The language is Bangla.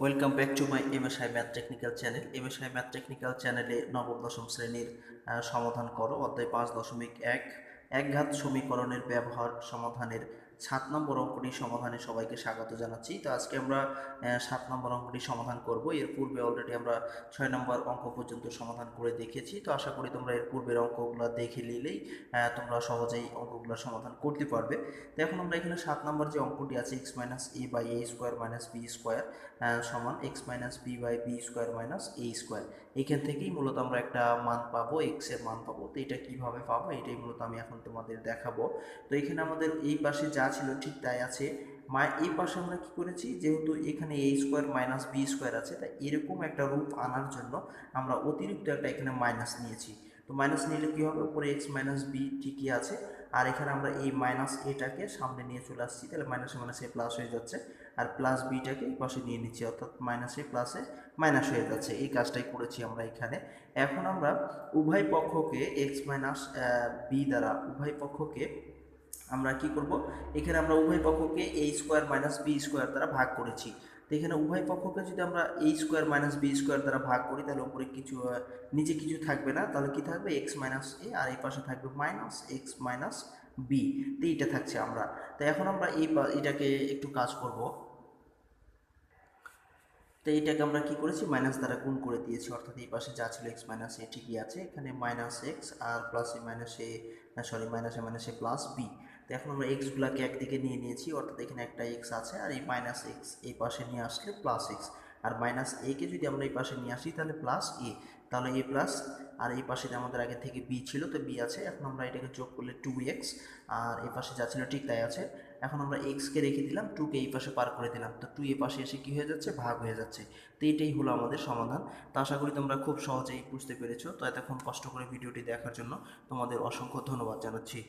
Welcome back to my MSI math technical channel. MSI math technical চ্যানেলে নবম-দশম শ্রেণীর সমাধান করো অধ্যায় 5.1 একঘাত সমীকরণের ব্যবহার সমাধানের 7 নম্বর অঙ্কটি সমাধানে সবাইকে স্বাগত জানাচ্ছি। তো আজকে আমরা 7 নম্বর অঙ্কটি সমাধান করব। এর পূর্বে অলরেডি আমরা 6 নম্বর অঙ্ক পর্যন্ত সমাধান করে দেখেছি। তো আশা করি তোমরা এর পূর্বের অঙ্কগুলো দেখে নিলেই তোমরা সহজেই অঙ্কগুলো সমাধান করতে পারবে। তো এখন আমরা এখানে 7 নম্বর যে অঙ্কটি আছে x minus a by a square minus b square সমান x minus B by B square minus A square, এখান থেকেই মূলত আমরা একটা মান পাবো, এক্স এর মান পাবো। তো এটা কীভাবে পাবো এটাই মূলত আমি এখন তোমাদের দেখাবো। তো এখানে আমাদের এই পাশে যা ছিল ঠিক তাই আছে, এই পাশে আমরা কি করেছি, যেহেতু এখানে এ স্কোয়ার মাইনাস বি স্কোয়ার আছে, তাই এরকম একটা রূপ আনার জন্য আমরা অতিরিক্ত একটা এখানে মাইনাস নিয়েছি। তো মাইনাস নিলে কী হবে, উপরে এক্স মাইনাস বি ঠিকই আছে, আর এখানে আমরা এই মাইনাস এটাকে সামনে নিয়ে চলে আসছি, তাহলে মাইনাসে মাইনাসে প্লাস হয়ে যাচ্ছে, আর প্লাস বিটাকে এই পাশে নিয়ে নিচ্ছি, অর্থাৎ মাইনাসে প্লাসে মাইনাস হয়ে যাচ্ছে। এই কাজটাই করেছি আমরা এখানে। এখন আমরা উভয় পক্ষকে এক্স মাইনাস বি দ্বারা উভয় পক্ষকে আমরা কি করব, এখানে আমরা উভয় পক্ষকে এ স্কোয়ার মাইনাস বি স্কোয়ার দ্বারা ভাগ করেছি। তো এখানে উভয় পক্ষকে যদি আমরা এ স্কোয়ার মাইনাস বি স্কোয়ার দ্বারা ভাগ করি, তাহলে উপরে কিছু নিচে কিছু থাকবে না, তাহলে কি থাকবে এক্স মাইনাস এ, আর এই পাশে থাকবে মাইনাস এক্স মাইনাস বি। তো এইটা থাকছে আমরা। তো এখন আমরা এটাকে একটু কাজ করব। তো এইটাকে আমরা কি করেছি, মাইনাস দ্বারা গুণ করে দিয়েছি, অর্থাৎ এই পাশে যা ছিল এক্স মাইনাস এ ঠিকই আছে, এখানে মাইনাস এক্স আর প্লাস এ মাইনাস এ, মাইনাসে মাইনাসে প্লাস বি। তো এখন আমরা এক্সগুলোকে একদিকে নিয়ে নিয়েছি, অর্থাৎ এখানে একটা এক্স আছে, আর এই মাইনাস এক্স এই পাশে নিয়ে আসলে প্লাস এক্স, আর মাইনাস এ কে যদি আমরা এই পাশে নিয়ে আসি তাহলে প্লাস এ, তাহলে এ প্লাস, আর এই পাশে আমাদের আগে থেকে বি ছিল, তো বি আছে। এখন আমরা এটাকে যোগ করলে 2x, আর এই পাশে যা ছিল ঠিক তাই আছে। এখন আমরা এক্সকে রেখে দিলাম, 2কে এই পাশে পার করে দিলাম, তো 2 এই পাশে এসে কী হয়ে যাচ্ছে, ভাগ হয়ে যাচ্ছে। তো এটাই হলো আমাদের সমাধান। তো আশা করি তোমরা খুব সহজেই বুঝতে পেরেছো। তো এতক্ষণ কষ্ট করে ভিডিওটি দেখার জন্য তোমাদের অসংখ্য ধন্যবাদ জানাচ্ছি।